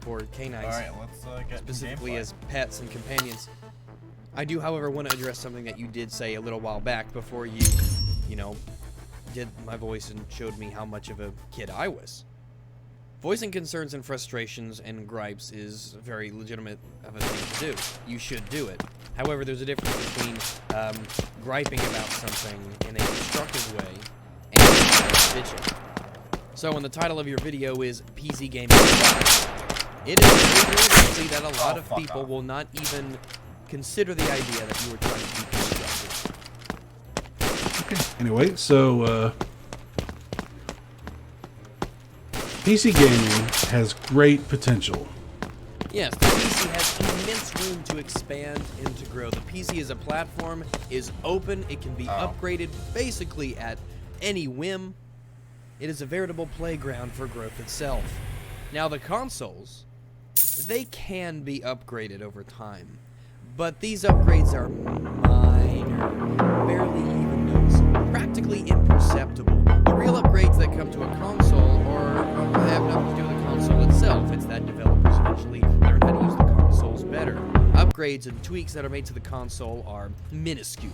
for canines. Alright, let's get specifically gameplay. as pets and companions. I do, however, want to address something that you did say a little while back before you did my voice and showed me how much of a kid I was. Voicing concerns and frustrations and gripes is very legitimate of a thing to do. You should do it. However, there's a difference between griping about something in a constructive way and bitching. So when the title of your video is PC Gaming Sucks, it is very likely that a lot of people will not even consider the idea that you were trying to be constructive. Okay. Anyway, so PC gaming has great potential. Yes, the PC has immense room to expand and to grow. The PC as a platform is open. It can be upgraded basically at any whim. It is a veritable playground for growth itself. Now, the consoles, they can be upgraded over time, but these upgrades are minor, barely even noticeable, practically imperceptible. The real upgrades that come to a console have nothing to do with the console itself. It's that developers eventually learn how to use the consoles better. Upgrades and tweaks that are made to the console are minuscule.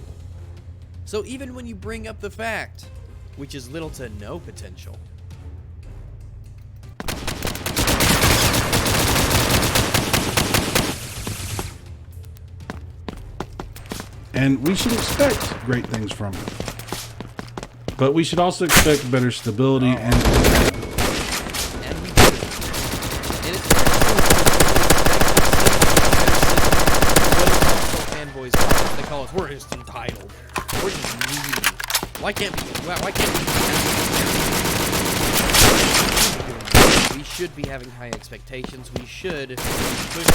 So even when you bring up the fact, which is little to no potential, and we should expect great things from it. But we should also expect better stability and we do. And it's very true. What fanboys call us? They call us, we're just entitled. We're just needy. Why can't we should be having high expectations. We should push.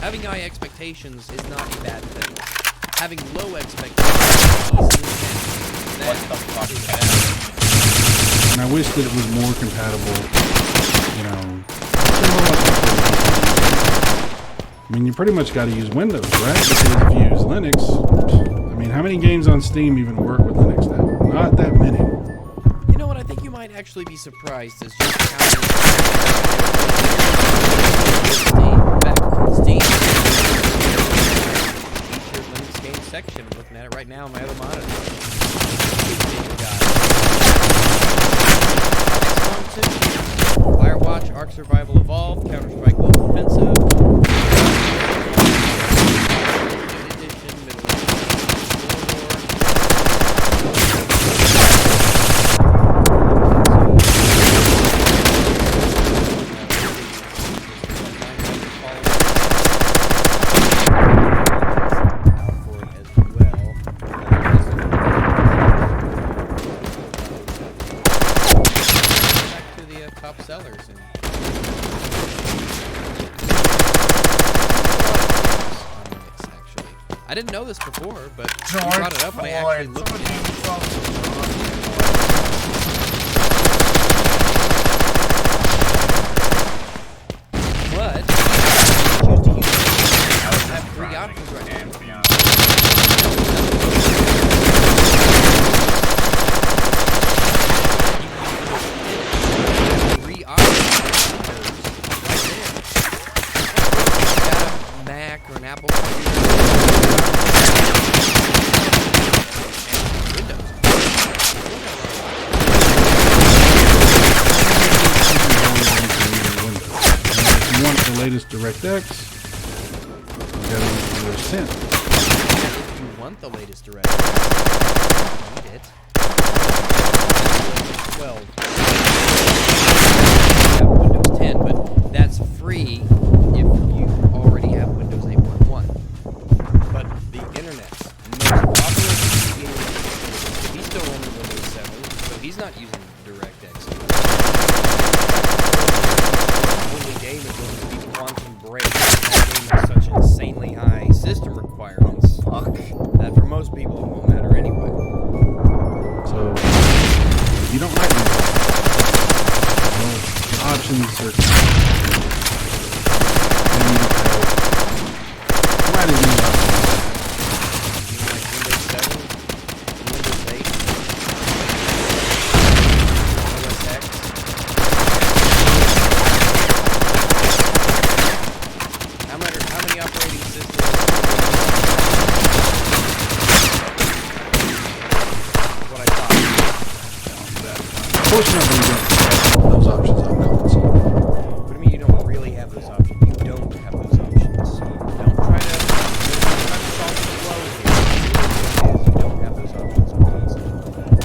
Having high expectations is not a bad thing. Having low expectations is bad. and I wish that it was more compatible, you know. I mean, you pretty much got to use Windows, right? Because if you use Linux, I mean, how many games on Steam even work with Linux now? Not that many. You know what? I think you might actually be surprised as just how Steam featured Linux game section. I'm looking at it right now on my other monitor. XCOM 2, Firewatch, Ark Survival Evolved, Counter-Strike Global Offensive, Edition, Middle East, top sellers and actually. I didn't know this before, but you brought it up and I actually looked at it. But choose to use it. I have three options right now. Or an Apple Windows. If you want the latest DirectX, you gotta use Windows 10. If you want the latest DirectX, you need it. 12. You have Windows 10, but that's free if you already have Windows 8.1. But the internet's most popular PC gamer, he's still running Windows 7, so he's not using DirectX. The only game is going to be Quantum Break. That game has such insanely high system requirements that for most people it won't matter anyway. So, if you don't like Windows, well, the options are unfortunately, you don't have those options on console. What do you mean you don't really have those options? You don't have those options. So don't try to solve the flow here. You don't have those options on console.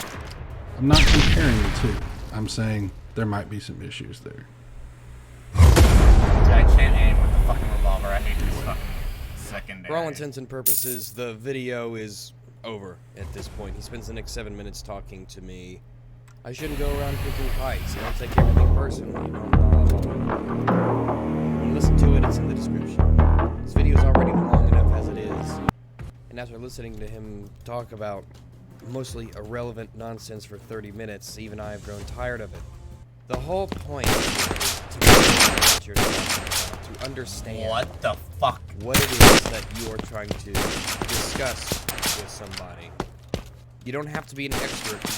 I'm not comparing the two. I'm saying there might be some issues there. I can't aim with the fucking revolver. I hate this fucking secondary. For all intents and purposes, the video is over at this point. He spends the next 7 minutes talking to me. I shouldn't go around picking fights. I don't take everything personally. You know, listen to it, it's in the description. This video is already long enough as it is. And after listening to him talk about mostly irrelevant nonsense for 30 minutes, even I have grown tired of it. The whole point is to understand what you're talking about, to understand What the fuck? what it is that you are trying to discuss with somebody. You don't have to be an expert to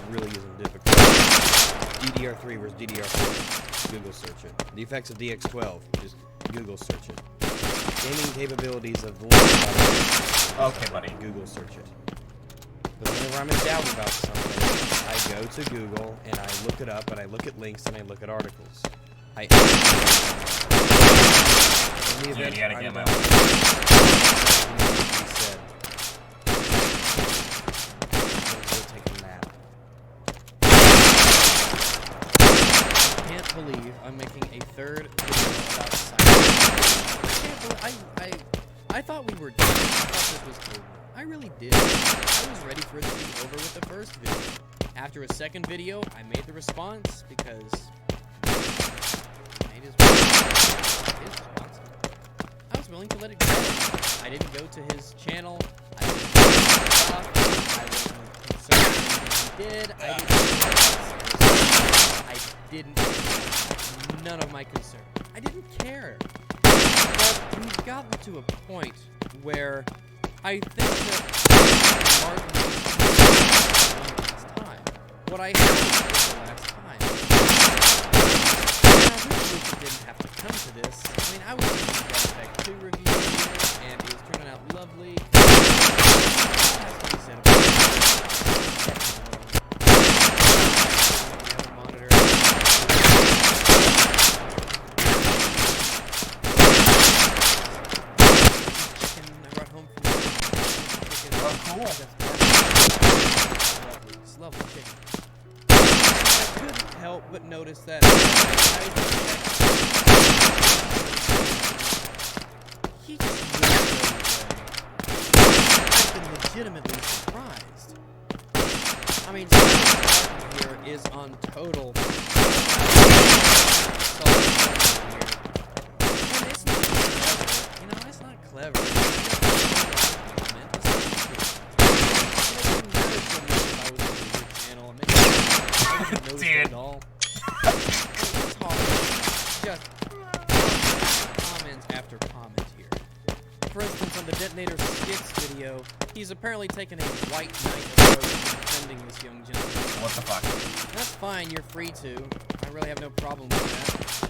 it really isn't difficult. DDR3 versus DDR4. Google search it. The effects of DX12. Just Google search it. Gaming capabilities of the Okay, buddy. Google search it. But whenever I'm in doubt about something, I go to Google and I look it up and I look at links and I look at articles. In the event you gotta I'm get my done, he said, "Let's go take a nap." I can't believe I'm making a third video about cyber. I thought we were done. I thought this was over. I really did. I was ready for it to be over with the first video. After a second video, I made the response because I made his response. I was willing to let it go. I didn't go to his channel. I didn't do stuff. I wasn't concerned with what he did. I didn't. None of my concern. I didn't care. But we've gotten to a point where I think that Martin last time. What I had was the last time. And I really wish it didn't have to come to this. I mean, I was doing the Dead Effect 2 review here, and it was turning out lovely. What has to be said about the monitor. Cool. It's lovely chicken. I couldn't help but notice that he just moved away. I've been legitimately surprised. I mean, Martin here is on total. And it's not clever. You know, it's not clever. Dude. Just comments after comment here. For instance, on the Detonator Skits video, he's apparently taken a white knight approach to defending this young gentleman. What the fuck? That's fine, you're free to. I really have no problem with that.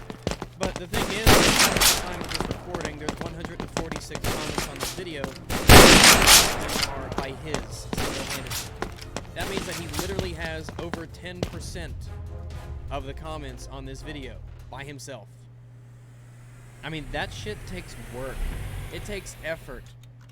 But the thing is, at the time of this recording, there's 146 comments on this video that are by his single-handedly. That means that he literally has over 10% of the comments on this video by himself. I mean, that shit takes work. It takes effort.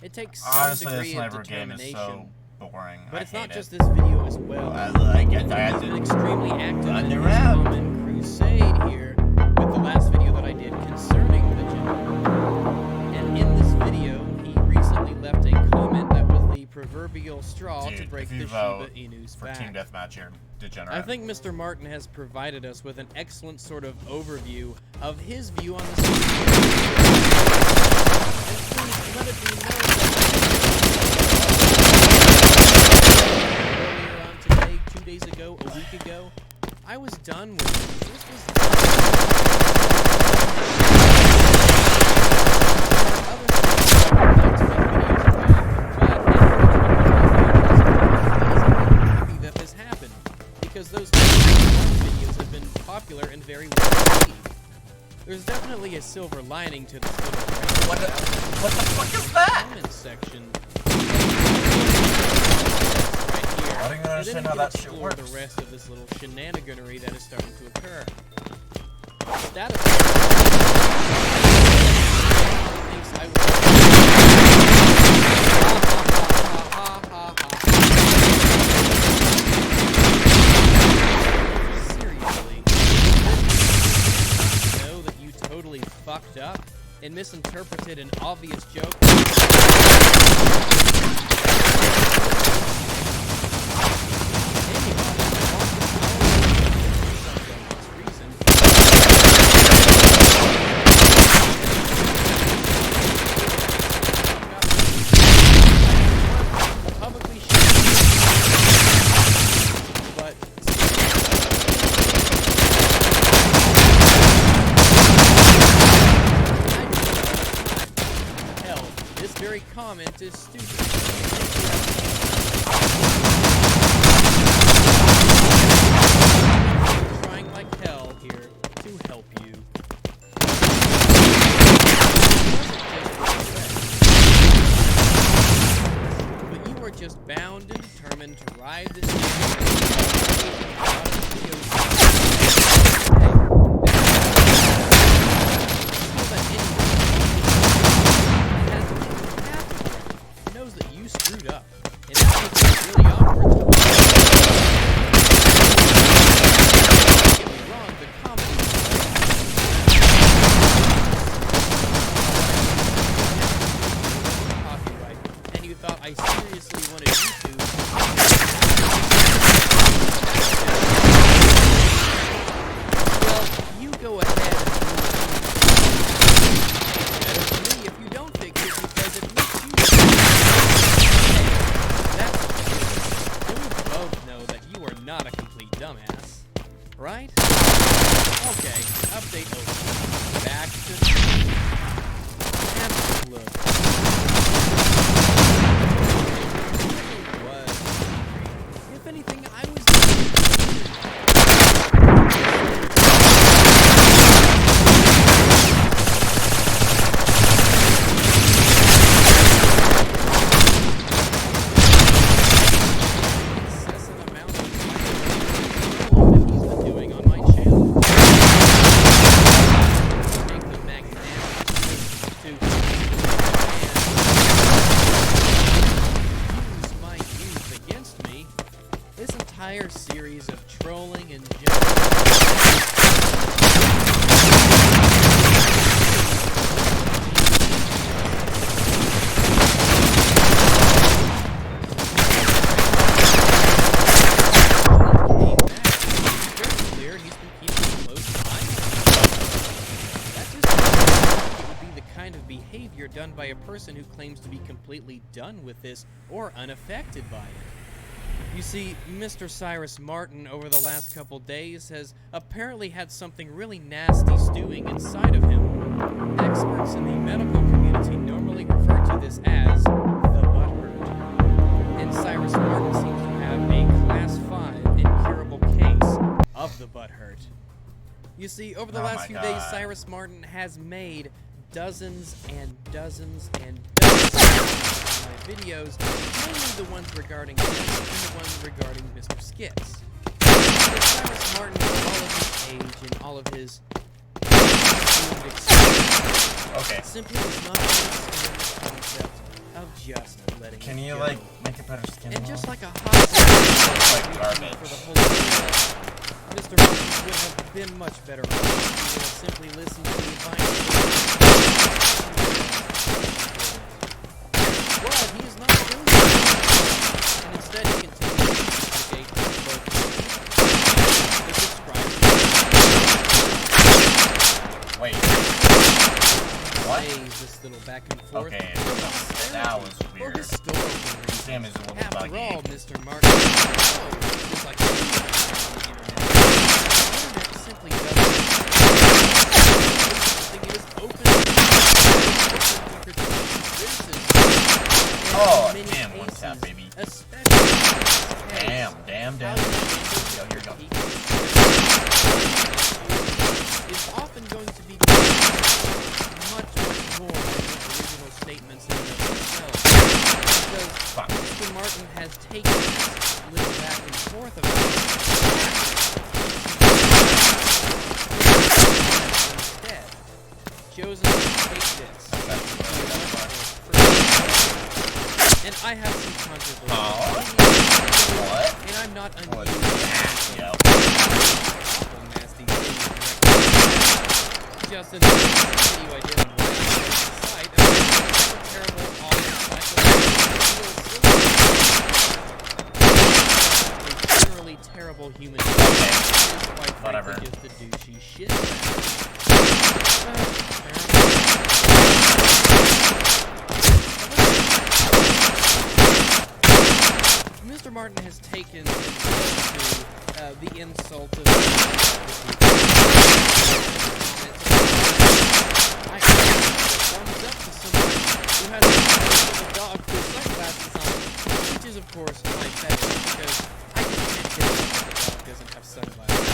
It takes some Honestly, this degree of sniper game is determination. so boring. But I it's not hate just it. this video as well. I get that. He's been extremely active in his Underground. comment crusade here with the last video that I did concerning the gentleman. And in this video, he recently left a comment that was the proverbial straw Dude, to break if the you Shiba vote Inu's for back. Team Deathmatch, you're degenerate. I think Mr. Martin has provided us with an excellent sort of overview of his view on the situation. And please let it be known that earlier on today, 2 days ago, a week ago, I was done with it. This was happy that this happened because those videos have been popular and very well received. There's definitely a silver lining to this little What the fuck is that? comment section. Right here. I don't even And then understand we how can that shit explore works. the rest of this little shenaniganery that is starting to occur. Status thinks I will. Seriously, know that you totally fucked up and misinterpreted an obvious joke? Very comment is stupid. I'm trying like hell here to help you. But you are just bound and determined to ride this knows that you screwed up, and that makes it really awkward to watch. Don't get me wrong, the comedy is copyright, and you thought I seriously wanted you to. Well, you go ahead and better for me if you don't fix it because it makes you. Not a complete dumbass, right? Okay, update over. Back to have a look. Was if anything, I was. Entire series of trolling and clear he's been keeping a close eye on him. That just it would be the kind of behavior done by a person who claims to be completely done with this or unaffected by it. You see, Mr. Cyrus Martin over the last couple days has apparently had something really nasty stewing inside of him. Experts in the medical community normally refer to this as the butthurt. And Cyrus Martin seems to have a Class 5 incurable case of the butthurt. You see, over the last few days, Cyrus Martin has made dozens and dozens and dozens of my videos, mainly the ones regarding me and the ones regarding Mr. Skits. Cyrus Martin, for all of his age and all of his experience, simply does not understand the concept of just letting Can it you go. like make a better skin? And just like a hot like garbage for the whole world, Mr. Martin would have been much better off if he would have simply listened to the advice. But he is not doing that, and instead he continues to investigate both the subscribers. Wait. What? This little back and forth. Okay, that was weird. Or historical reasons. This game is a little After buggy. all, Mr. Martin, just like the internet simply doesn't. It is open to criticism. Oh, damn, one tap, baby. Especially Damn. Yo, here you go. is often going to be much more than the original statements in and of themselves. Because Mr. Martin has taken this little forth of it. Instead, chosen to take this. And I have some controversy. What? And I'm not What? unusual. Yep. Nasty thing. Just in the video I did on the site, I was a terrible, awful, generally terrible human being. Is quite Whatever. frankly just a douchey shit. Mr. Martin has taken to the insult of I thumbs up to someone who has a dog with sunglasses on, which is of course my pet because I can't get it if the dog doesn't have sunglasses.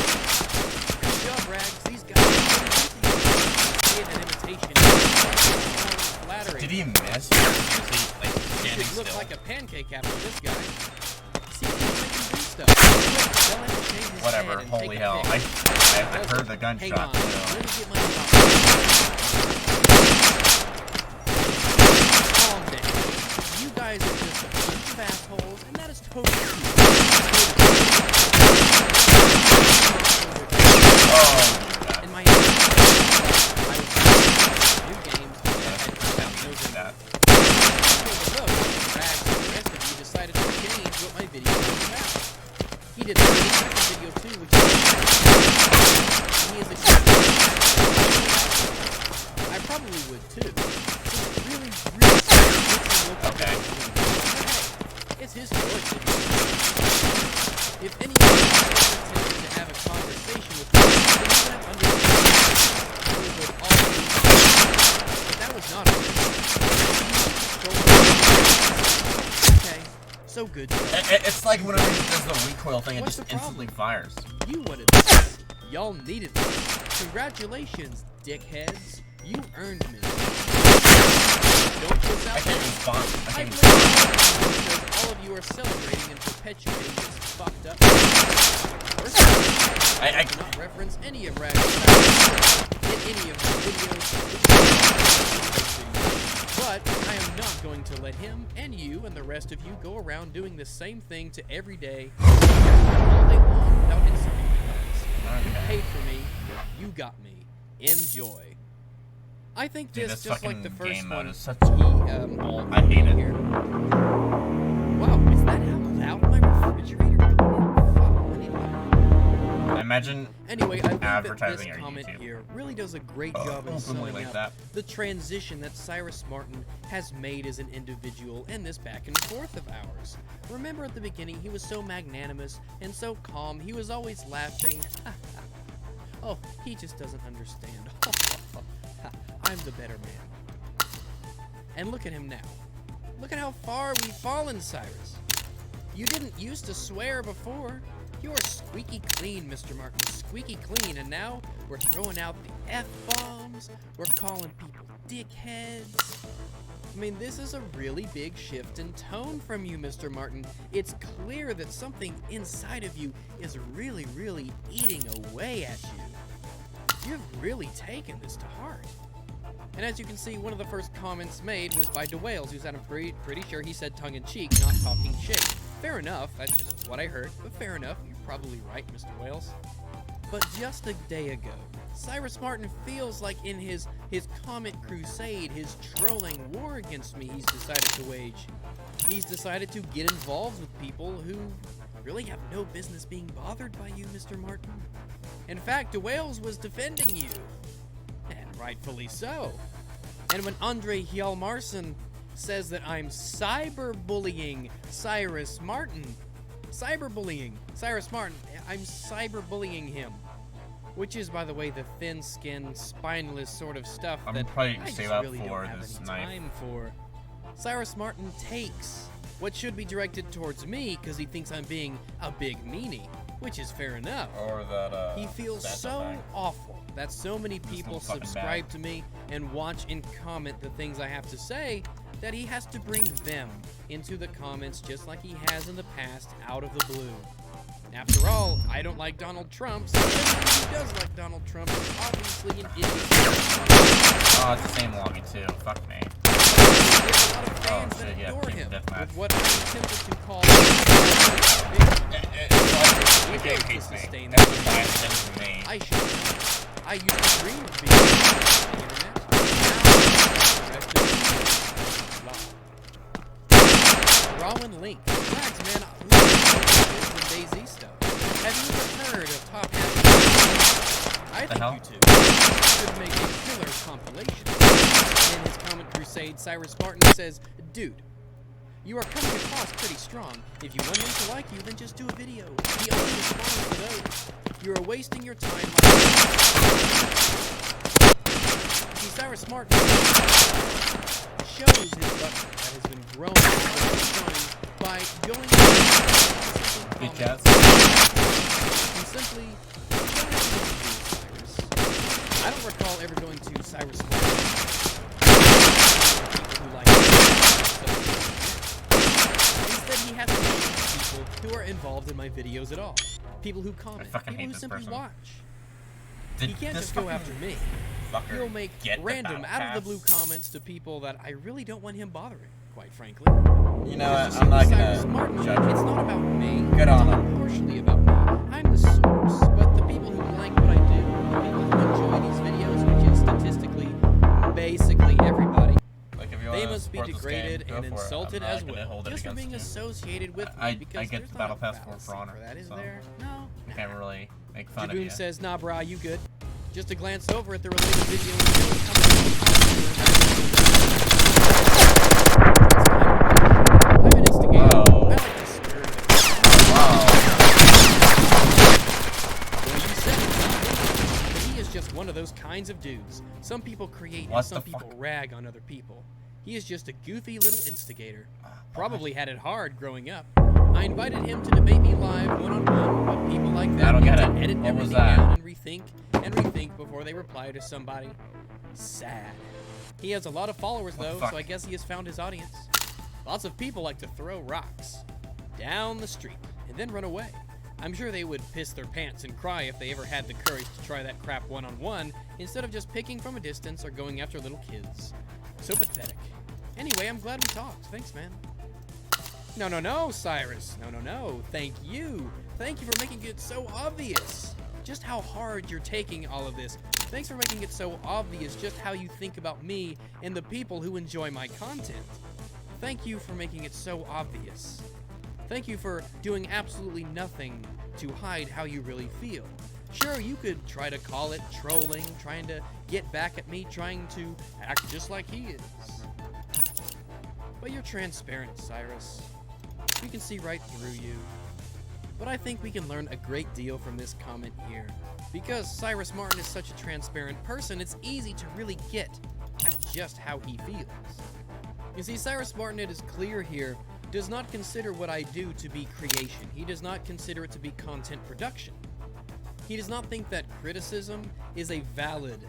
Good job, Rags. These guys did an imitation of flattery. Did he miss? Or is he like standing Look still? like a pancake after this guy. See if he can do stuff. Tell him to shave his Whatever. head and Holy take a hell! pic. I heard the Hang gunshot. on. So. Let me get my calm down. You guys are just a bunch of assholes, and that is totally true. Oh. In my I was playing new games and I had no That. Look, Rags and the rest of you decided to change what my video was about. He did the second video too, which is he is a I probably would too. It's really, Okay. It's his choice. If anyone attempted to have a conversation with him, then he would have understood. We would all be. But that was not okay. So good. It's like whenever he does the recoil thing, it What's just the problem? instantly fires. You wanted this. Y'all needed this. Congratulations, dickheads. You earned me. Don't put I out can't even spawn. I I can't even blame spawn. you because all of you are celebrating and perpetuating this fucked up. First, I do not reference any of Rag's in any of my videos. But I am not going to let him and you and the rest of you go around doing the same thing to every day, all day long, without insulting me. You Okay. paid for me. You got me. Enjoy. I think Dude, this, this just like the fucking first game mode one, is such he, bull. I hate it. here. Wow, is that how loud my refrigerator is? Fuck, anyway. Imagine Anyway, I think that advertising this our comment YouTube. here really does a great job in openly summing like up that. the transition that Cyrus Martin has made as an individual in this back and forth of ours. Remember at the beginning, he was so magnanimous and so calm, he was always laughing. Oh, he just doesn't understand. I'm the better man. And look at him now. Look at how far we've fallen, Cyrus. You didn't used to swear before. You are squeaky clean, Mr. Martin. Squeaky clean. And now we're throwing out the F-bombs. We're calling people dickheads. I mean, this is a really big shift in tone from you, Mr. Martin. It's clear that something inside of you is really, really eating away at you. You've really taken this to heart. And as you can see, one of the first comments made was by DeWales, who said, I'm pretty sure he said tongue-in-cheek, not talking shit. Fair enough, that's just what I heard, but fair enough, you're probably right, Mr. Wales. But just a day ago, Cyrus Martin feels like in his comment crusade, his trolling war against me he's decided to wage. He's decided to get involved with people who really have no business being bothered by you, Mr. Martin. In fact, DeWales was defending you. And rightfully so. And when Andre Hjalmarsson says that I'm cyberbullying Cyrus Martin, I'm cyberbullying him. Which is, by the way, the thin-skinned, spineless sort of stuff I'm that probably I just save up really for don't have this any knife. time for. Cyrus Martin takes what should be directed towards me because he thinks I'm being a big meanie, which is fair enough. Or that, He feels that's so a thing. awful that so many people little fucking subscribe bag. to me and watch and comment the things I have to say that he has to bring them into the comments just like he has in the past out of the blue. After all, I don't like Donald Trump, so everyone who does like Donald Trump is obviously an idiot. Oh, it's the same login too. Fuck me. There's a lot of fans that shit, yeah, adore Team him Deathmatch. with what I'm tempted to call The game hates me. sustain That's that. why it hates me. I should know. I used to dream of being on the internet. Now, Rowan Link. Relax, man. Love and Daisy stuff. Have you ever heard of Top Hat? I think hell? you two should make a killer compilation. And in his comment crusade, Cyrus Martin says, "Dude, you are coming across pretty strong. If you want him to like you, then just do a video. He only responds to those. You are wasting your time like See, Cyrus Martin shows his button that has been growing by going Good cats. and simply Cyrus. I don't recall ever going to Cyrus Martin. People who like Instead, he has to go to people who are involved in my videos at all. People who comment, fucking people hate who this simply person. watch. Did He can't this just go fucking after me. fucker He'll make get the random, battle out of the pass? blue comments to people that I really don't want him bothering, quite frankly. You know Because what? I'm not Cyrus gonna Martin, judge it's it. not about me. Good on it's him. not partially about me. I'm the source, but the people who like what I do, the people who enjoy these videos, which is statistically basically everybody, Like, if you they wanna must be support this degraded game, and go for it. insulted I'm not as gonna well, hold it just for against being you. associated with me. I because get there's the not battle a pass for fallacy honor, that, is so there? No. I can't really make fun of Jaboon you. says, "Nah, brah, you good." Just to glance over at the related video. I'm an instigator. Whoa. I like to stir the Wow. Well, you said it, but he is just one of those kinds of dudes. Some people create and What some the people fuck? rag on other people. He is just a goofy little instigator. Probably had it hard growing up. I invited him to debate me live one-on-one, but people like that I don't need get to it. edit What was everything that? down and rethink before they reply to somebody. Sad. He has a lot of followers What the though, fuck? so I guess he has found his audience. Lots of people like to throw rocks down the street and then run away. I'm sure they would piss their pants and cry if they ever had the courage to try that crap one-on-one instead of just picking from a distance or going after little kids. So pathetic. Anyway, I'm glad we talked. Thanks, man. No, Cyrus. No. Thank you. Thank you for making it so obvious. Just how hard you're taking all of this. Thanks for making it so obvious just how you think about me and the people who enjoy my content. Thank you for making it so obvious. Thank you for doing absolutely nothing to hide how you really feel. Sure, you could try to call it trolling, trying to get back at me, trying to act just like he is. But you're transparent, Cyrus. We can see right through you. But I think we can learn a great deal from this comment here. Because Cyrus Martin is such a transparent person, it's easy to really get at just how he feels. You see, Cyrus Martin, it is clear here, does not consider what I do to be creation. He does not consider it to be content production. He does not think that criticism is a valid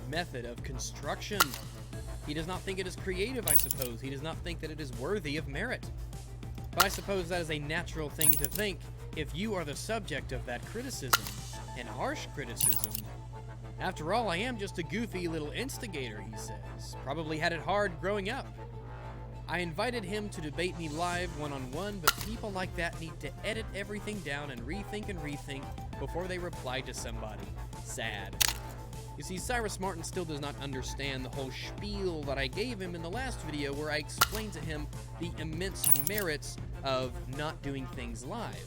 method of construction. He does not think it is creative, I suppose. He does not think that it is worthy of merit. But I suppose that is a natural thing to think if you are the subject of that criticism, and harsh criticism. After all, I am just a goofy little instigator, he says. Probably had it hard growing up. I invited him to debate me live one-on-one, but people like that need to edit everything down and rethink before they reply to somebody. Sad. You see, Cyrus Martin still does not understand the whole spiel that I gave him in the last video where I explained to him the immense merits of not doing things live.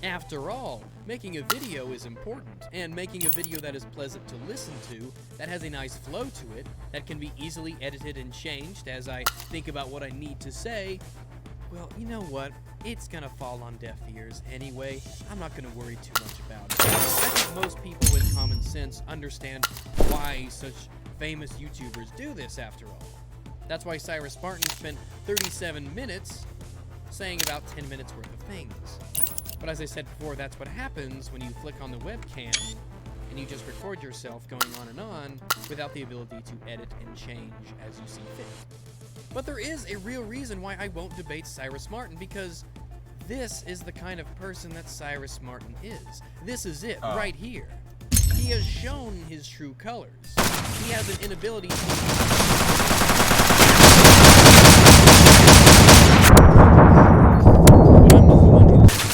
After all, making a video is important, and making a video that is pleasant to listen to, that has a nice flow to it, that can be easily edited and changed as I think about what I need to say, well, you know what? It's gonna fall on deaf ears anyway. I'm not gonna worry too much about it. I think most people with common sense understand why such famous YouTubers do this after all. That's why Cyrus Martin spent 37 minutes saying about 10 minutes worth of things. But as I said before, that's what happens when you flick on the webcam and you just record yourself going on and on without the ability to edit and change as you see fit. But there is a real reason why I won't debate Cyrus Martin, because This is the kind of person that Cyrus Martin is. This is it, right here. He has shown his true colors. He has an inability to... But I'm not the one who's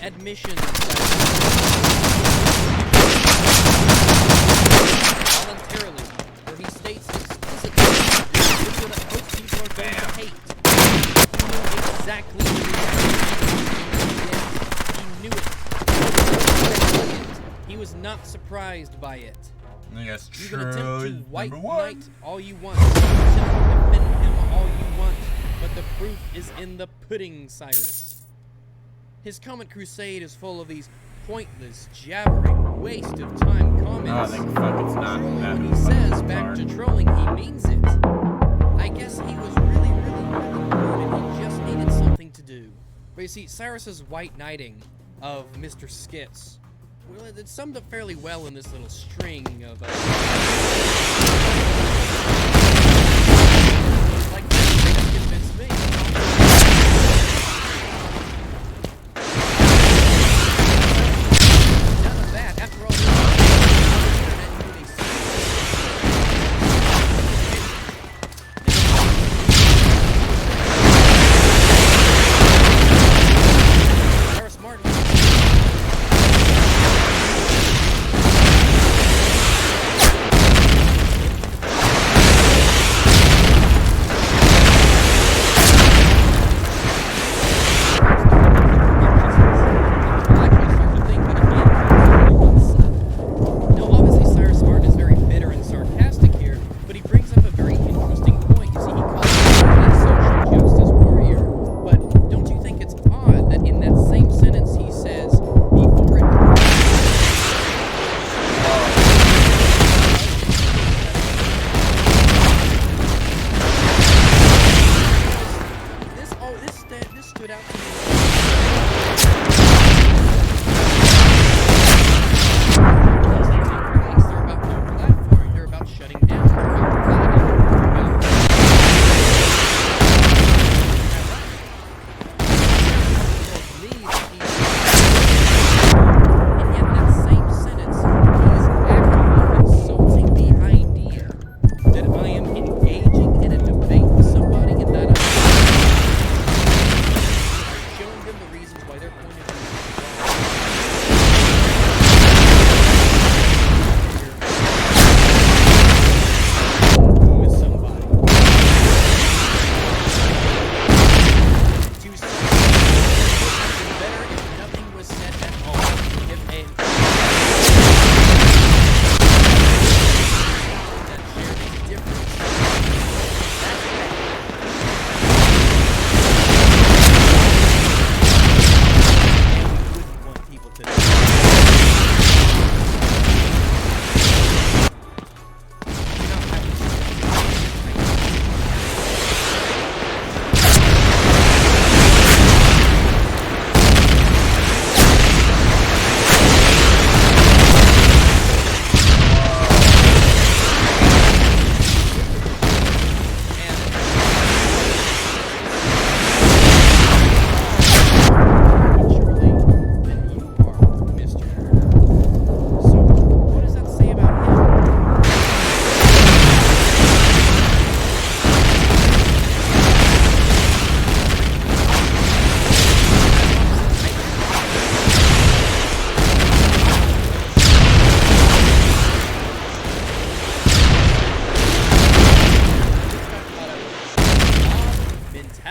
admission voluntarily, where he states explicitly that most people are going to hate. He knew exactly the reaction. He knew it. He was not surprised by it. Yes, you can attempt to white number one. knight all you want. You can attempt to defend him all you want, but the proof is in the pudding, Cyrus. His comment crusade is full of these pointless, jabbering, waste of time comments. Oh, fuck, it's not that when he says back to trolling, he means it. I guess he was really bored and he just needed something to do. But you see, Cyrus's white knighting of Mr. Skits, well, it summed up fairly well in this little string of like that convinced me.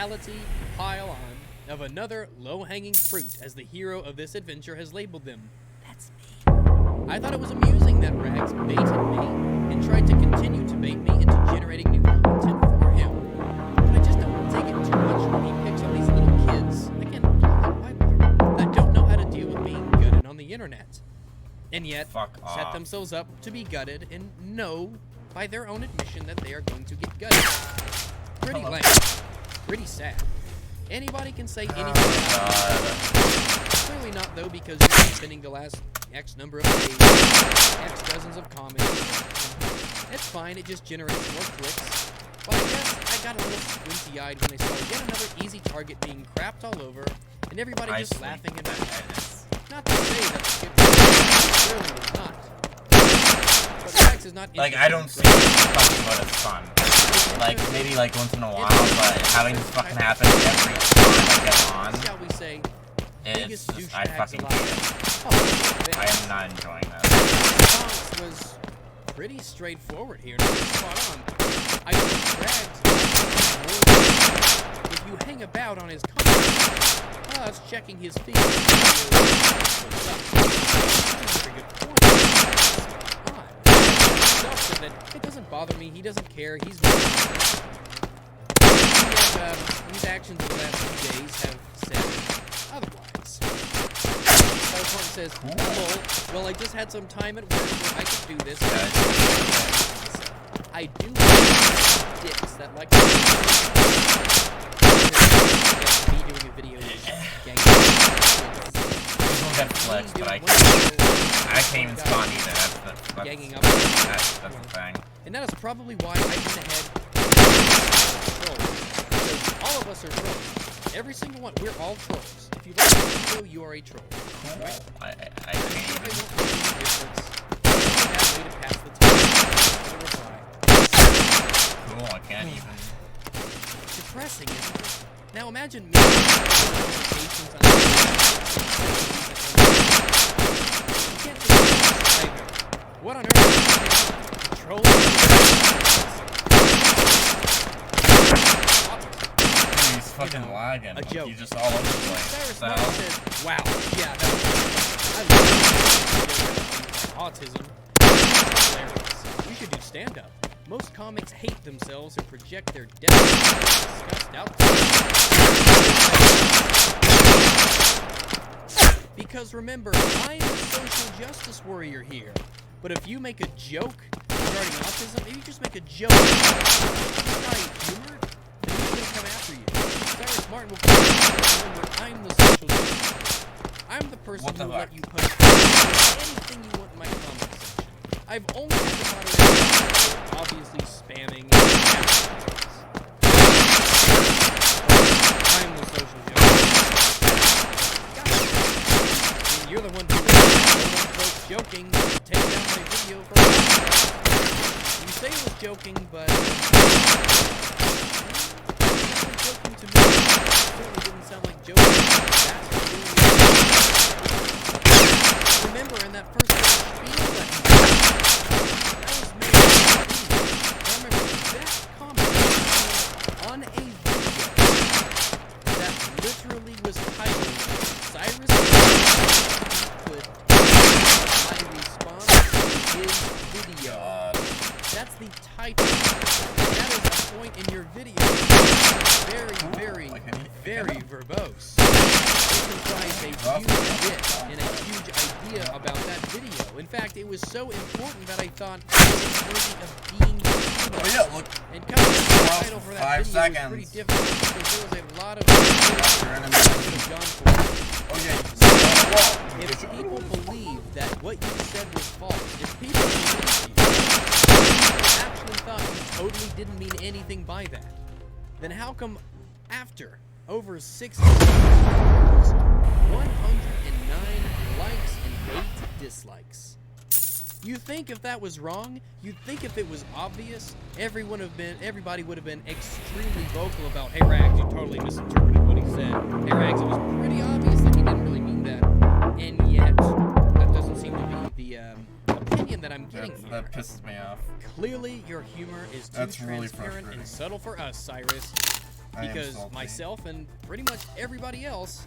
reality pile on of another low-hanging fruit, as the hero of this adventure has labeled them. That's me. I thought it was amusing that Rags baited me and tried to continue to bait me into generating new content for him. But I just don't dig it too much when he picks on these little kids, again, that don't know how to deal with being gutted on the internet. And yet, set themselves up to be gutted and know, by their own admission, that they are going to get gutted. Pretty lame. Pretty sad. Anybody can say anything about it. Clearly not, though, because you've been spending the last X number of days, X dozens of comments. It's fine, it just generates more clicks. But I guess I got a little squinty-eyed when I saw yet another easy target being crapped all over, and everybody just laughing and not to say that the skip clearly is not. But Rags is not like, I don't see fucking what is fun. Like, maybe like once in a while, but having this fucking happen every time I get on, shall we say, it's just, I fucking hate it. I am not enjoying this. The response was pretty straightforward here, and I was spot on. I think Rags if you hang about on his comments, plus checking his feed, that's a very good point. That it doesn't bother me. He doesn't care. He's his actions in the last few days have said otherwise. Cyberpunk says, well, I just had some time at work where I could do this. I do have dicks that like to me doing a video gang. People get flips, but I can't even spawn either. That's the thing. And that is probably why I went ahead and troll. Because all of us are trolls. Every single one. We're all trolls. If you like this video, you are a troll. Right? I can't even. Cool, I can't even. Depressing, isn't it? Now imagine me notifications on you can't do that either. What on earth is trolling? He's fucking lagging. A joke. He's just all over the place. Cyrus Martin says, wow, yeah, I love autism. It's hilarious. You should do stand-up. Most comics hate themselves and project their disgust out. Because remember, I'm the social justice warrior here. But if you make a joke regarding autism, if you just make a joke about humor, then he's gonna come after you. Cyrus Martin will come after you. Remember, I'm the social justice. I'm the person who will let you post anything you want in my comment section. I've only had to moderate obviously spamming and I'm the social justice. And you're the one who joking to take down my video for you say it was joking, but joking to me. It certainly didn't sound like joking. Remember in that first spiel that was made. I remember that comment on a video that literally was titled Cyrus could my response to his video. That's the title. That is a point in your video. Very verbose. It comprised a huge bit and a huge idea about that video. In fact, it was so important that I thought it was worthy of being included. Oh yeah, look. And coming up with the title for that video was pretty difficult because there was a lot of things that could have gone for. Oh yeah. If people believe that what you said was false, if people believe you actually thought you totally didn't mean anything by that, then how come after over 60 views, 109 likes and 8 dislikes? You think if that was wrong, you'd think if it was obvious, everybody would have been extremely vocal about, hey Rags, you totally misinterpreted what he said. Hey Rags, it was pretty obvious that he didn't really mean that. And yet, that doesn't seem to be the opinion that I'm getting here. That pisses me off. Clearly, your humor is too transparent and subtle for us, Cyrus. I am Because salty. myself and pretty much everybody else,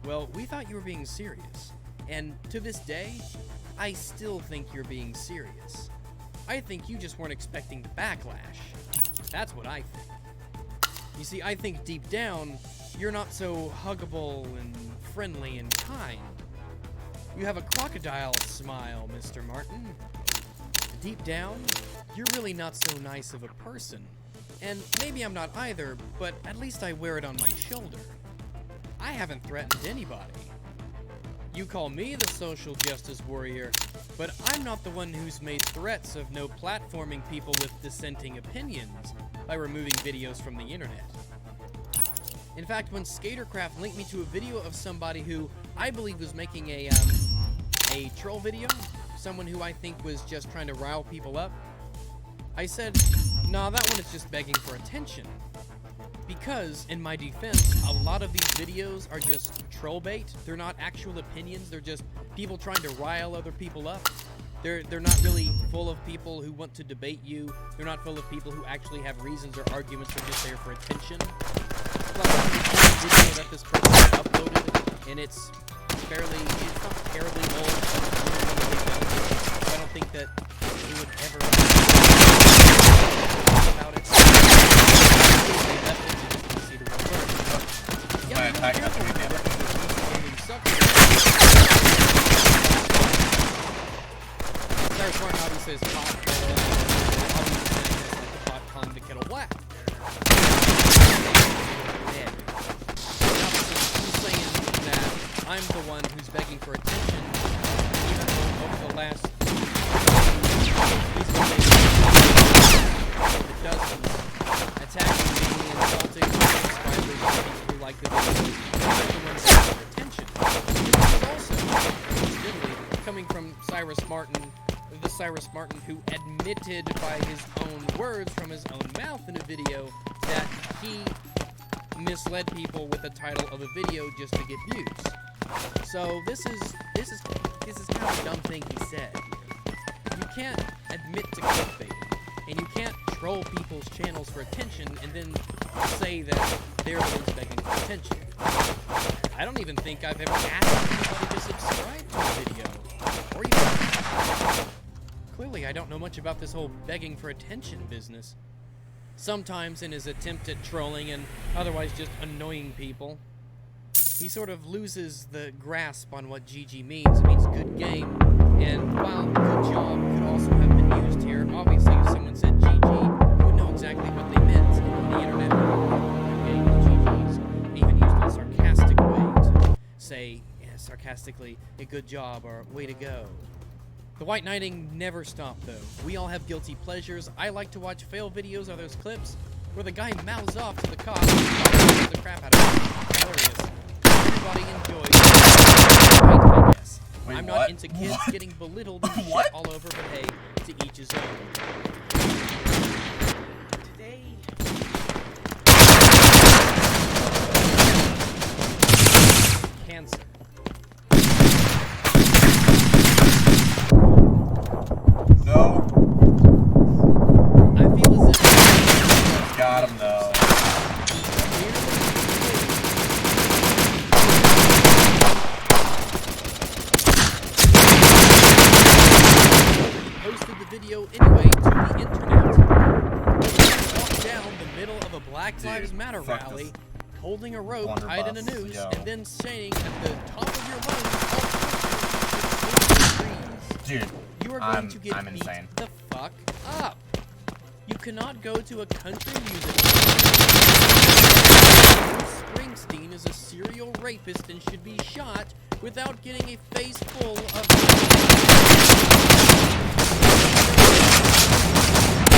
well, we thought you were being serious. And to this day, I still think you're being serious. I think you just weren't expecting the backlash. That's what I think. You see, I think deep down, you're not so huggable and friendly and kind. You have a crocodile smile, Mr. Martin. Deep down, you're really not so nice of a person. And maybe I'm not either, but at least I wear it on my shoulder. I haven't threatened anybody. You call me the social justice warrior, but I'm not the one who's made threats of no platforming people with dissenting opinions by removing videos from the internet. In fact, when Skatercraft linked me to a video of somebody who I believe was making a troll video, someone who I think was just trying to rile people up, I said, nah, that one is just begging for attention. Because, in my defense, a lot of these videos are just troll bait. They're not actual opinions. They're just people trying to rile other people up. They're not really full of people who want to debate you. They're not full of people who actually have reasons or arguments. They're just there for attention. Plus, the video that this person uploaded, and it's not terribly old. I don't think that he would ever about it. They left it just to see the real version. Yeah, be careful with it. Cyrus Martin obviously says pot kettle. Obviously saying this like the pot calling the kettle black. Yeah. Obviously, he's saying that I'm the one who's begging for attention, even though over the last he's been making dozens, attacking me, insulting my subscribers, and people who like the videos. I'm the one begging for attention. This is also, coincidentally, coming from Cyrus Martin, the Cyrus Martin who admitted by his own words from his own mouth in a video that he misled people with the title of a video just to get views. So this is kind of a dumb thing he said. You can't admit to clickbaiting, and you can't troll people's channels for attention and then say that they're the ones begging for attention. I don't even think I've ever asked anybody to subscribe to a video, or even. Clearly, I don't know much about this whole begging for attention business. Sometimes in his attempt at trolling and otherwise just annoying people, he sort of loses the grasp on what GG means. It means good game, and while good job could also have been used here, obviously if someone said GG, you would know exactly what they meant. The internet game, the GGs, even used in a sarcastic way to say, sarcastically, a good job or way to go. The white knighting never stopped, though. We all have guilty pleasures. I like to watch fail videos or those clips where the guy mouths off to the cops and the crap out of him. Hilarious. Everybody enjoys it, I guess. Wait, I'm what? not into kids What? getting belittled and shit What? all over, but hey, to each his own. Today... Cancer. No. I feel as if... Got him though. Posted the video anyway to the internet. Walked down the middle of a Black Lives Matter fuck rally, this. holding a rope Blunderbuss, tied in a noose, yo. and then saying at the top of your lungs, Dude, you are going I'm to get beat insane. the fuck up. You cannot go to a country music Springsteen is a serial rapist and should be shot without getting a face full of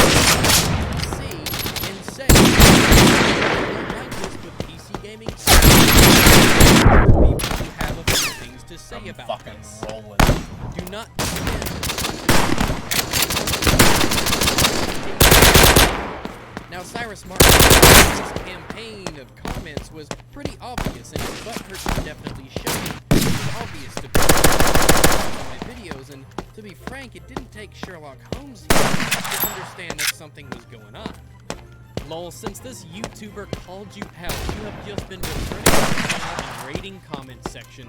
see and say like this with PC gaming people who have a few things to say I'm about fucking this. rolling. Do not defend. Now, Cyrus Martin's campaign of comments was pretty obvious, and his butthurt definitely showed. It was obvious to people on my videos, and to be frank, it didn't take Sherlock Holmes here to understand that something was going on. Lol, since this YouTuber called you out, you have just been returning to the channel and rating comment section.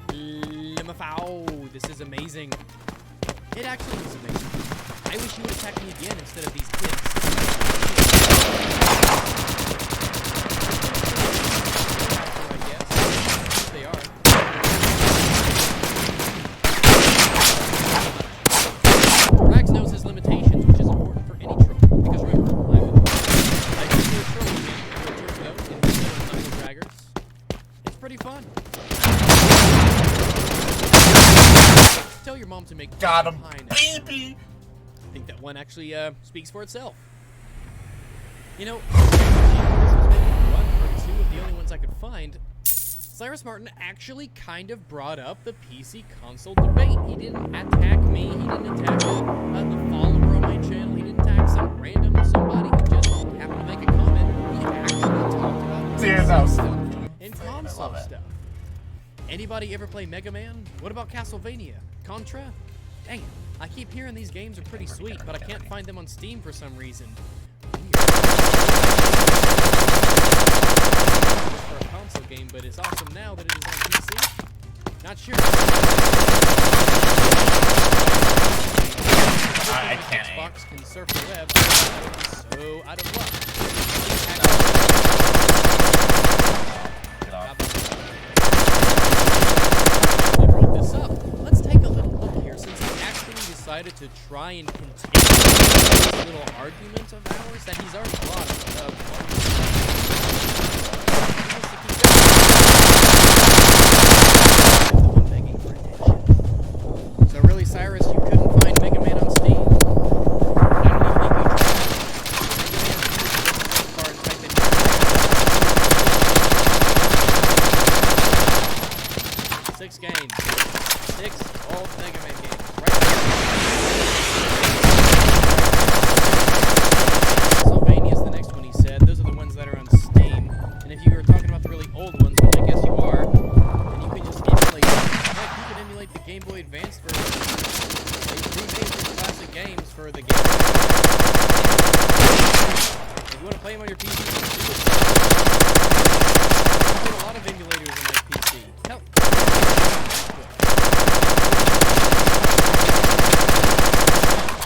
Lemafau, this is amazing. It actually is amazing. I wish you would attack me again instead of these kids. I guess. They are. Rax knows his limitations, which is important for any troll. Because remember, I do a troll game where it turns out in the Knuckle Draggers. It's pretty fun. Tell your mom to make Got him, pie now. baby. I think that one actually speaks for itself. You know, this was maybe one or two of the only ones I could find. Cyrus Martin actually kind of brought up the PC console debate. He didn't attack me. He didn't attack the follower on my channel. He didn't attack some random somebody who just happened to make a comment. He actually talked about Dude, PC that was stuff so and insane. I console love it. stuff. Anybody ever play Mega Man? What about Castlevania? Contra? Dang it. I keep hearing these games are pretty sweet, but I can't find them on Steam for some reason. For a console game, but it's awesome now that it is on PC. Not sure. I can't aim. Xbox can surf the web, so out of luck. Get off. They brought this up. Let's take a little look here, since he actually decided to try and continue this little argument of ours that he's already brought up. Begging for attention. So really, Cyrus, you couldn't find Mega Man on Steam? I don't even think you tried. Mega Man bar and type in 6 games. 6 old Mega Man games. Right there. Castlevania's the next one he said. Those are the ones that are on Steam. And if you were talking about the really old ones, which I guess you are, then you could just emulate them. Heck, you could emulate the Game Boy Advance version. They remade the classic games for the Game Boy. If you want to play them on your PC, you can do it. I played a lot of emulators on my PC. Hell,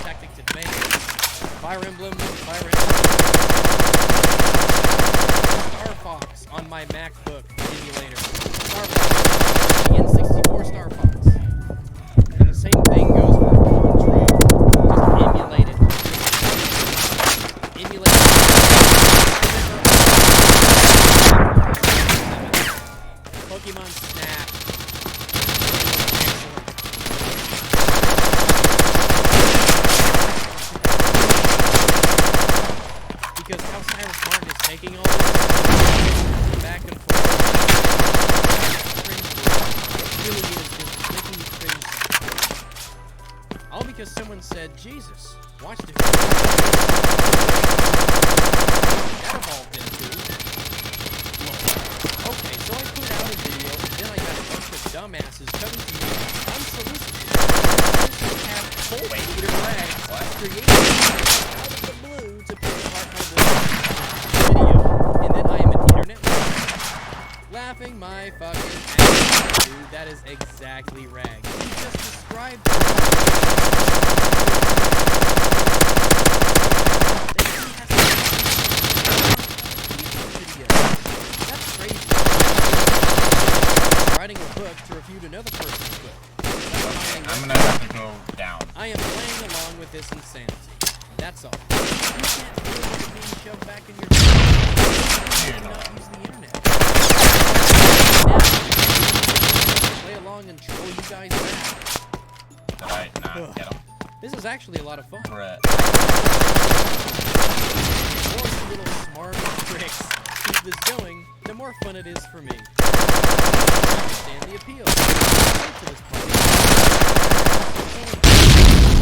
Tactics Advance, Fire Emblem, Star Fox on my MacBook emulator. Star Fox, the N64 Star Fox. And the same thing goes with Contra. Just emulate it. Emulate it. Pokemon Snap. Because how Cyrus Martin is taking all this back and forth, it really is just making me cringe. All because someone said, Jesus, watch the video. That evolved into, okay, so I put out a video, and then I got a bunch of dumbasses coming to me unsolicited. Just have full Peter Rags created out of the blue to pick apart my video, and then I am an internet laughing my fucking ass. Dude, that is exactly Rags. He just described That's crazy. Writing a book to refute another person's book. I'm gonna have to go down. I am playing along with this insanity. That's all. You can't deal with it being shoved back in your face. You cannot use the internet. Now, play along and troll you guys back. Did I not get him? This is actually a lot of fun. Brett. The more little smart tricks keep this going, the more fun it is for me. I understand the appeal. To this party.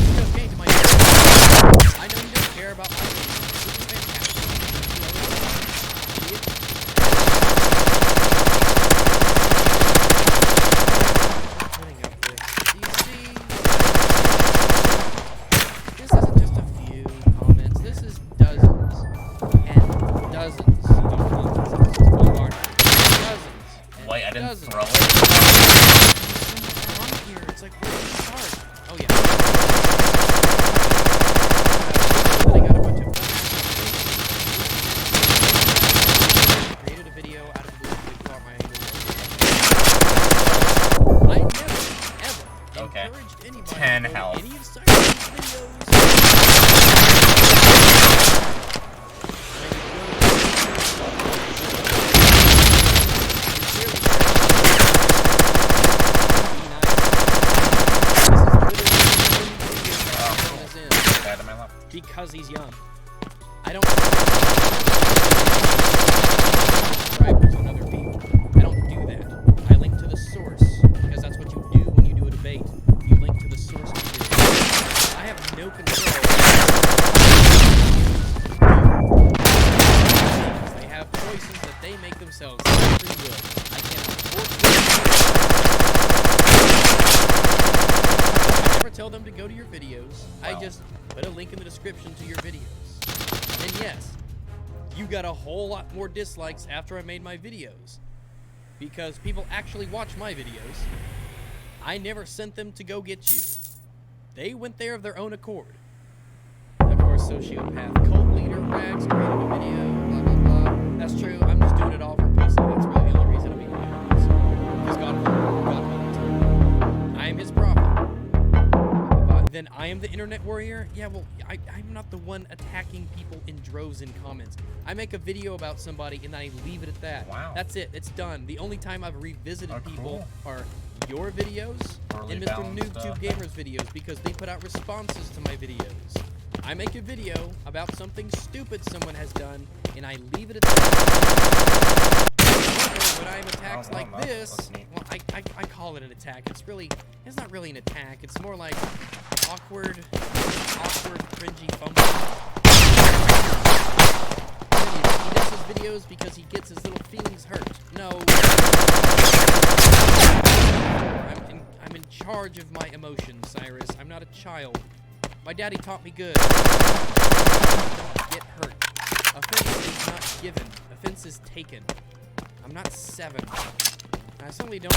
It's okay to my I know you don't care about my games, which is fantastic. Putting up with. Do you see? This isn't just a few comments. This is dozens. I didn't doesn't. throw it. Come here. It's like, where do you start? Oh, yeah. I got a bunch of created a video out of the blue. They thought my I never, ever Okay. encouraged anybody 10 to go to health. any of Cyrus's videos. Guy to my left. Because he's young. I don't subscribers on other people. I don't do that. I link to the source because that's what you do when you do a debate. You link to the source material. I have no control. They have choices that they make themselves. That's pretty good. I can't force them. I never tell them to go to your videos. I Wow. just put a link in the description to your videos. And yes, you got a whole lot more dislikes after I made my videos. Because people actually watch my videos. I never sent them to go get you. They went there of their own accord. Of course, sociopath cult leader Rags created a video, blah blah blah. That's true, I'm just doing it all for pussy. That's really the only reason I'm even doing this. Because God helped me. I am his prophet. Then I am the internet warrior? Yeah, well, I'm not the one attacking people in droves in comments. I make a video about somebody and I leave it at that. Wow. That's it. It's done. The only time I've revisited Oh, people cool. are your videos Poorly and Mr. balanced, NoobTube Gamer's videos because they put out responses to my videos. I make a video about something stupid someone has done and I leave it at that. When I have attacks Oh, wow, like that's this, neat. well, I call it an attack. It's not really an attack. It's more like awkward, cringy fumble. He does his videos because he gets his little feelings hurt. No. I'm in charge of my emotions, Cyrus. I'm not a child. My daddy taught me good. Don't get hurt. Offense is not given. Offense is taken. I'm not 7. I certainly don't.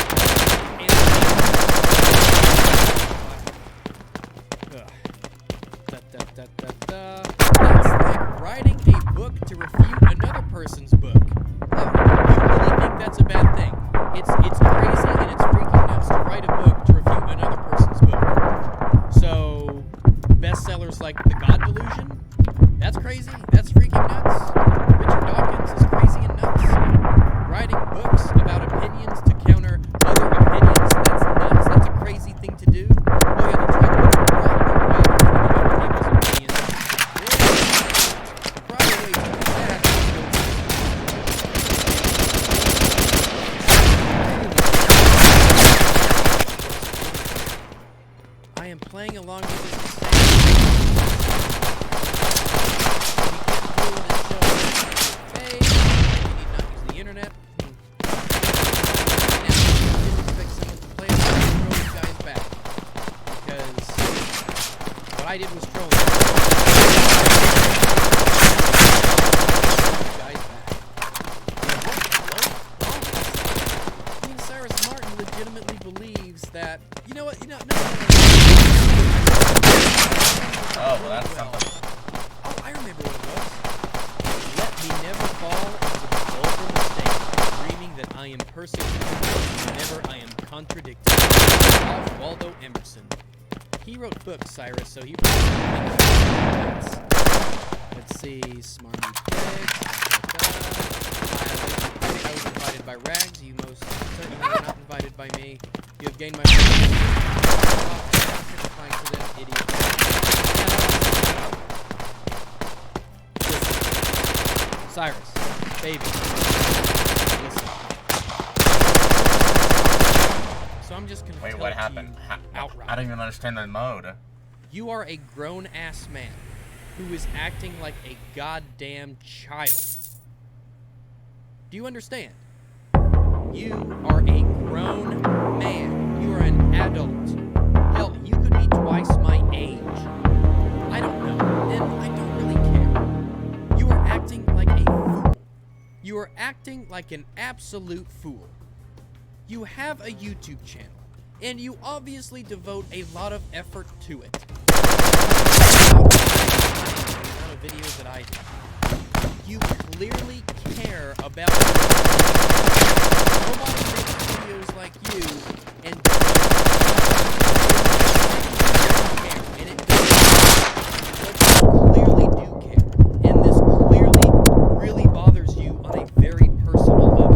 That's like writing a book to refute another person's book. You really think that's a bad thing? It's crazy and it's freaking nuts to write a book to refute another person's book. So, bestsellers like The God Delusion? That's crazy. That's freaking nuts. Richard Dawkins is crazy and nuts. Writing books about opinions to counter other opinions, that's nuts. That's a crazy thing to do. Oh yeah, they tried to put the proper way of treating other people's opinions. Yeah, the proper way to do that I am playing along with this internet. Now, I didn't expect someone to play it and throw these guys back. Because what I did was trolling. Guys back. I mean, Cyrus Martin legitimately believes that, you know what, no. Oh, well, that's something. Oh, I remember what it was. Let me never fall into the vulgar mistake of dreaming that I am persecuted whenever I am contradicted. Ralph Waldo Emerson. He wrote books, Cyrus, so he wrote books. Let's see, Smarmy Pigs. I was invited by Rags. You most certainly were not invited by me. You have gained my sacrifice to them, idiot. Cyrus, baby, listen. So I'm just gonna Wait, tell what it to happened? you I outright. don't even understand the mode. You are a grown-ass man who is acting like a goddamn child. Do you understand? You are a grown man. You are an adult. Hell, you could be twice my age. I don't know, and I don't really care. You are acting like a fool. You are acting like an absolute fool. you have a YouTube channel, and you obviously devote a lot of effort to it. The amount of videos that I do. You clearly care about nobody makes videos like you and care, and it doesn't. But you clearly do care, and this clearly really bothers you on a very personal level.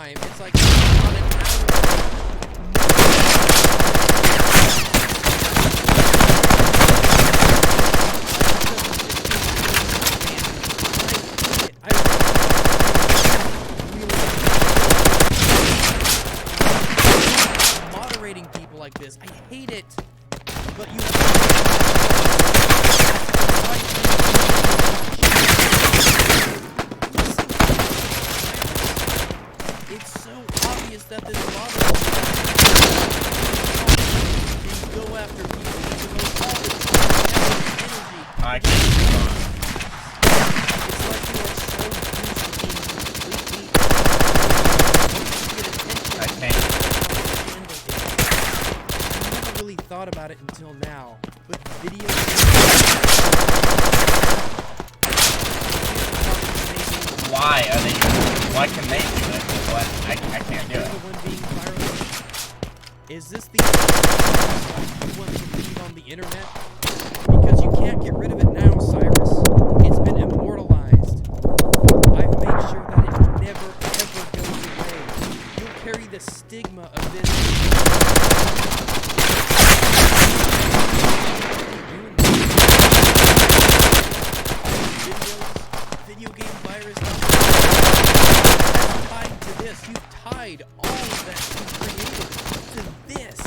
It's like on an moderating people like this, I hate it. But you it's so obvious that this bothers you. You go after people, you devote all this time, energy. I can't move on. It's like you are so used to being completely get attention. I can't. I never really thought about it until now, but video Why are they? Why can they do it? What? I can't do it. the one being viral. Is this the you want to leave on the internet? Because you can't get rid of it now, Cyrus. It's been immortalized. I've made sure that it never ever goes away. You'll carry the stigma of this. Video game virus. Tied to this. You've tied all of that you created to this.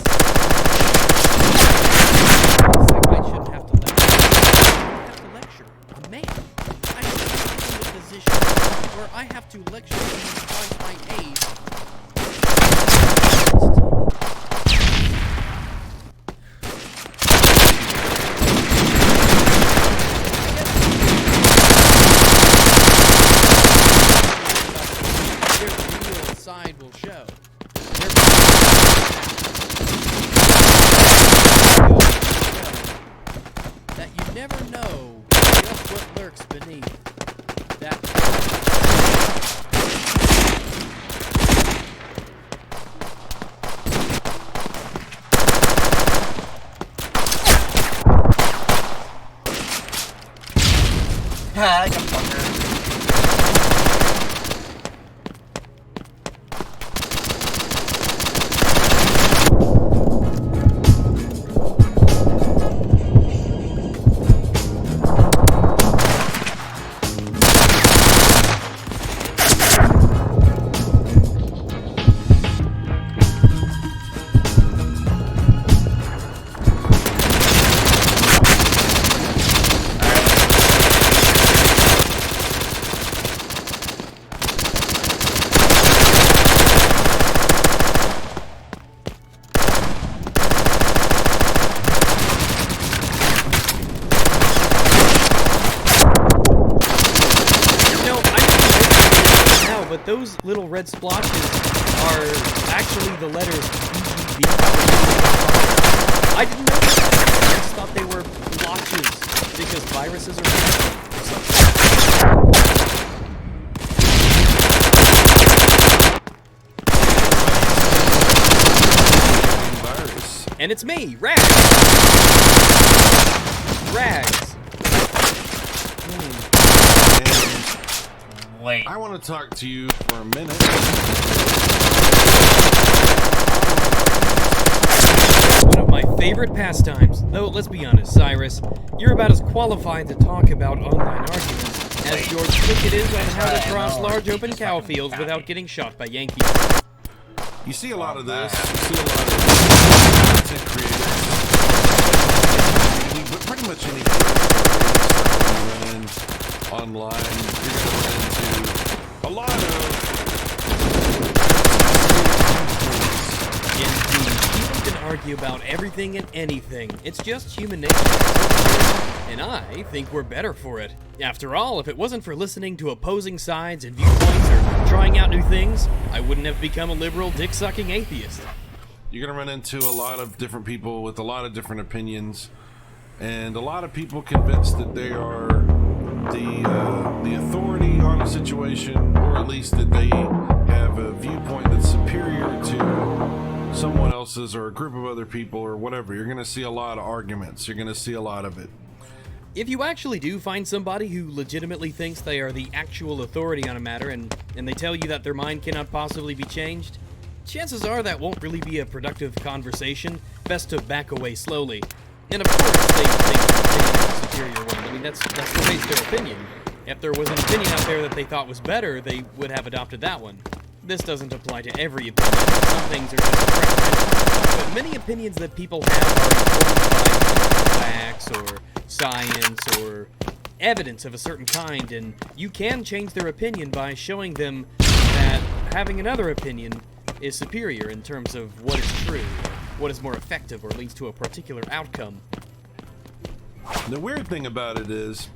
It's like I shouldn't have to lecture. I shouldn't have to lecture a man. I should be in a position where I have to lecture him twice my age. Their real side will show. That you never know just what lurks beneath that. Like a fucker. But those little red splotches are actually the letters BGB. I didn't know that. I just thought they were blotches because viruses are Virus. And it's me, Rags! Rags. Wait. I want to talk to you for a minute. One of my favorite pastimes. Though, let's be honest, Cyrus, you're about as qualified to talk about online arguments as George Pickett is on how to cross large open cow fields without getting shot by Yankees. You see a lot of this. You see a lot of content creators. But pretty much any run online, you're going to run into a lot of argue about everything and anything. It's just human nature. And I think we're better for it. After all, if it wasn't for listening to opposing sides and viewpoints or trying out new things, I wouldn't have become a liberal, dick-sucking atheist. You're going to run into a lot of different people with a lot of different opinions, and a lot of people convinced that they are the authority on a situation, or at least that they have a viewpoint that's superior to someone else's or a group of other people or whatever. You're going to see a lot of arguments. You're going to see a lot of it. If you actually do find somebody who legitimately thinks they are the actual authority on a matter and they tell you that their mind cannot possibly be changed, chances are that won't really be a productive conversation. Best to back away slowly. And of course, they think their opinion is a superior one. I mean, that's what makes their opinion. If there was an opinion out there that they thought was better, they would have adopted that one. This doesn't apply to every opinion. Some things are just a preference. But many opinions that people have are informed by facts or science or evidence of a certain kind, and you can change their opinion by showing them that having another opinion is superior in terms of what is true, what is more effective, or leads to a particular outcome. The weird thing about it is,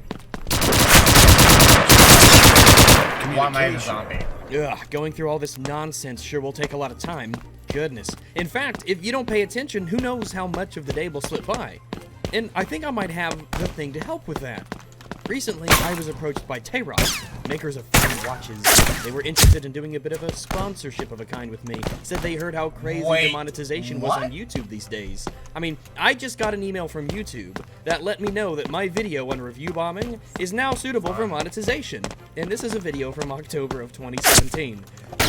Why am I a zombie? Ugh, going through all this nonsense sure will take a lot of time. Goodness. In fact, if you don't pay attention, who knows how much of the day will slip by. And I think I might have the thing to help with that. Recently, I was approached by Tayrock, makers of fine watches. They were interested in doing a bit of a sponsorship of a kind with me. Said they heard how crazy the monetization was on YouTube these days. I mean, I just got an email from YouTube that let me know that my video on review bombing is now suitable for monetization. And this is a video from October of 2017.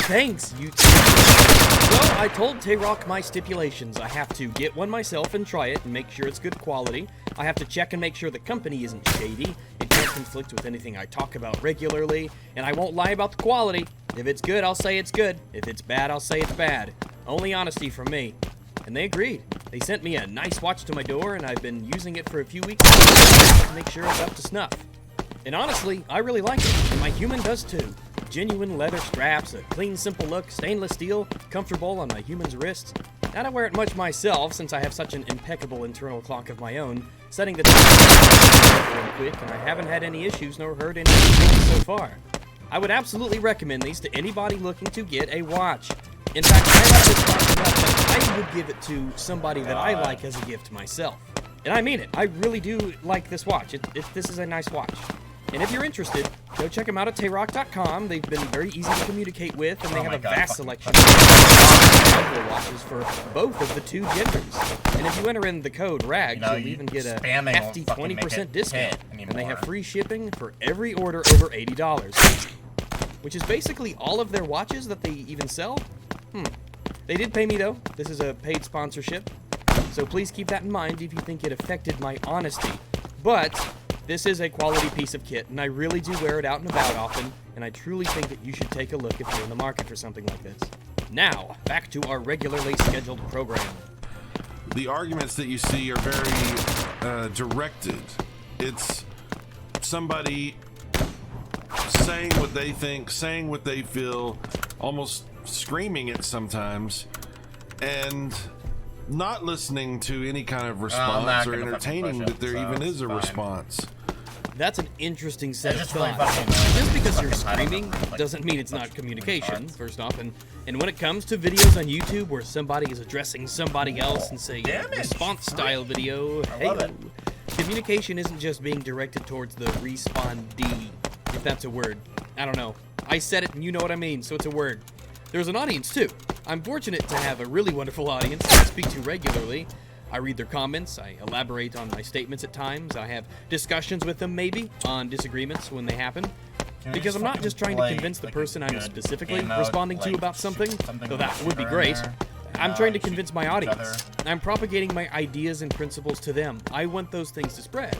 Thanks, YouTube. So I told Tayrock my stipulations. I have to get one myself and try it and make sure it's good quality. I have to check and make sure the company isn't shady. It can't conflict with anything I talk about regularly, and I won't lie about the quality. If it's good, I'll say it's good. If it's bad, I'll say it's bad. Only honesty from me. And they agreed. They sent me a nice watch to my door, and I've been using it for a few weeks to make sure it's up to snuff. And honestly, I really like it, and my human does too. Genuine leather straps, a clean, simple look, stainless steel, comfortable on my human's wrists. I don't wear it much myself, since I have such an impeccable internal clock of my own, setting the time quick, and I haven't had any issues nor heard any so far. I would absolutely recommend these to anybody looking to get a watch. In fact, I like this watch enough that I would give it to somebody that I like as a gift myself. And I mean it, I really do like this watch. This is a nice watch. And if you're interested, go check them out at Tayrock.com. They've been very easy to communicate with, and they have a vast selection of watches for both of the two genders. And if you enter in the code RAGS, you'll even get a hefty 20% discount. And they have free shipping for every order over $80. Which is basically all of their watches that they even sell. They did pay me though. This is a paid sponsorship. So please keep that in mind if you think it affected my honesty. But this is a quality piece of kit, and I really do wear it out and about often, and I truly think that you should take a look if you're in the market for something like this. Now, back to our regularly scheduled program. the arguments that you see are very directed. It's somebody saying what they think, saying what they feel, almost screaming it sometimes, and not listening to any kind of response or entertaining that there even is a response. That's an interesting set of Really thoughts. Just because you're screaming doesn't mean it's not communication, first off. And when it comes to videos on YouTube where somebody is addressing somebody else and say response-style video, hey, communication isn't just being directed towards the respondee, if that's a word. I don't know. I said it and you know what I mean, so it's a word. There's an audience, too. I'm fortunate to have a really wonderful audience that I speak to regularly. I read their comments, I elaborate on my statements at times, I have discussions with them maybe on disagreements when they happen. Because I'm not just trying to convince the person I'm specifically responding to about something, though that would be great. I'm trying to convince my audience. I'm propagating my ideas and principles to them. I want those things to spread.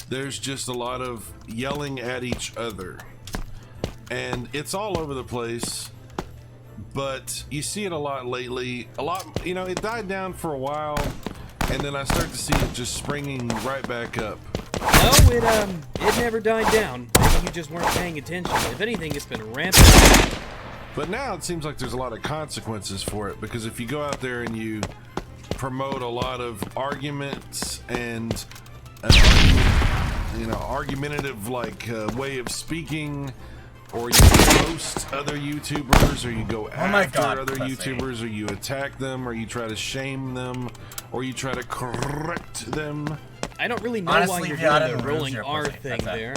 There's just a lot of yelling at each other. And it's all over the place. But you see it a lot lately. A lot, you know, it died down for a while, and then I start to see it just springing right back up. No, it never died down. Maybe you just weren't paying attention. If anything, it's been rampant. But now it seems like there's a lot of consequences for it, because if you go out there and you promote a lot of arguments and argumentative way of speaking, or you roast other YouTubers, or you go after other YouTubers, or you attack them, or you try to shame them, or you try to correct them. I don't really know Honestly, why you're if you're out doing of the the rooms, rolling you're a R pussy. thing That's it. there.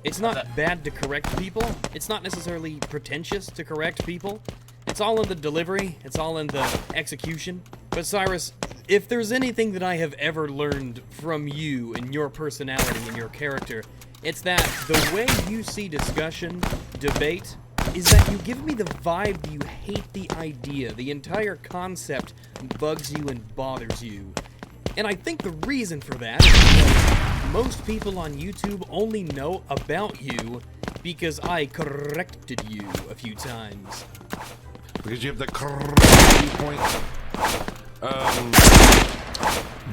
It's not bad to correct people. It's not necessarily pretentious to correct people. It's all in the delivery. It's all in the execution. But Cyrus, if there's anything that I have ever learned from you and your personality and your character, it's that the way you see discussion, debate, is that you give me the vibe that you hate the idea. The entire concept bugs you and bothers you. And I think the reason for that is because most people on YouTube only know about you because I corrected you a few times. Because you have the correct viewpoint.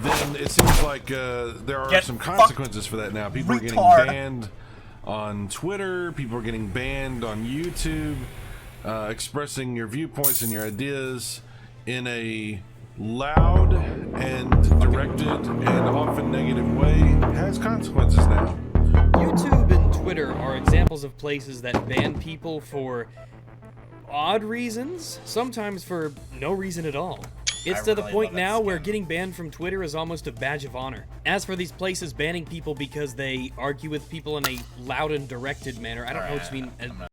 Then it seems like there are some consequences for that now. People are getting banned on Twitter. People are getting banned on YouTube. Expressing your viewpoints and your ideas in a loud and directed and often negative way has consequences now. YouTube and Twitter are examples of places that ban people for odd reasons, sometimes for no reason at all. It's to the point now where getting banned from Twitter is almost a badge of honor. As for these places banning people because they argue with people in a loud and directed manner, I don't know what you mean.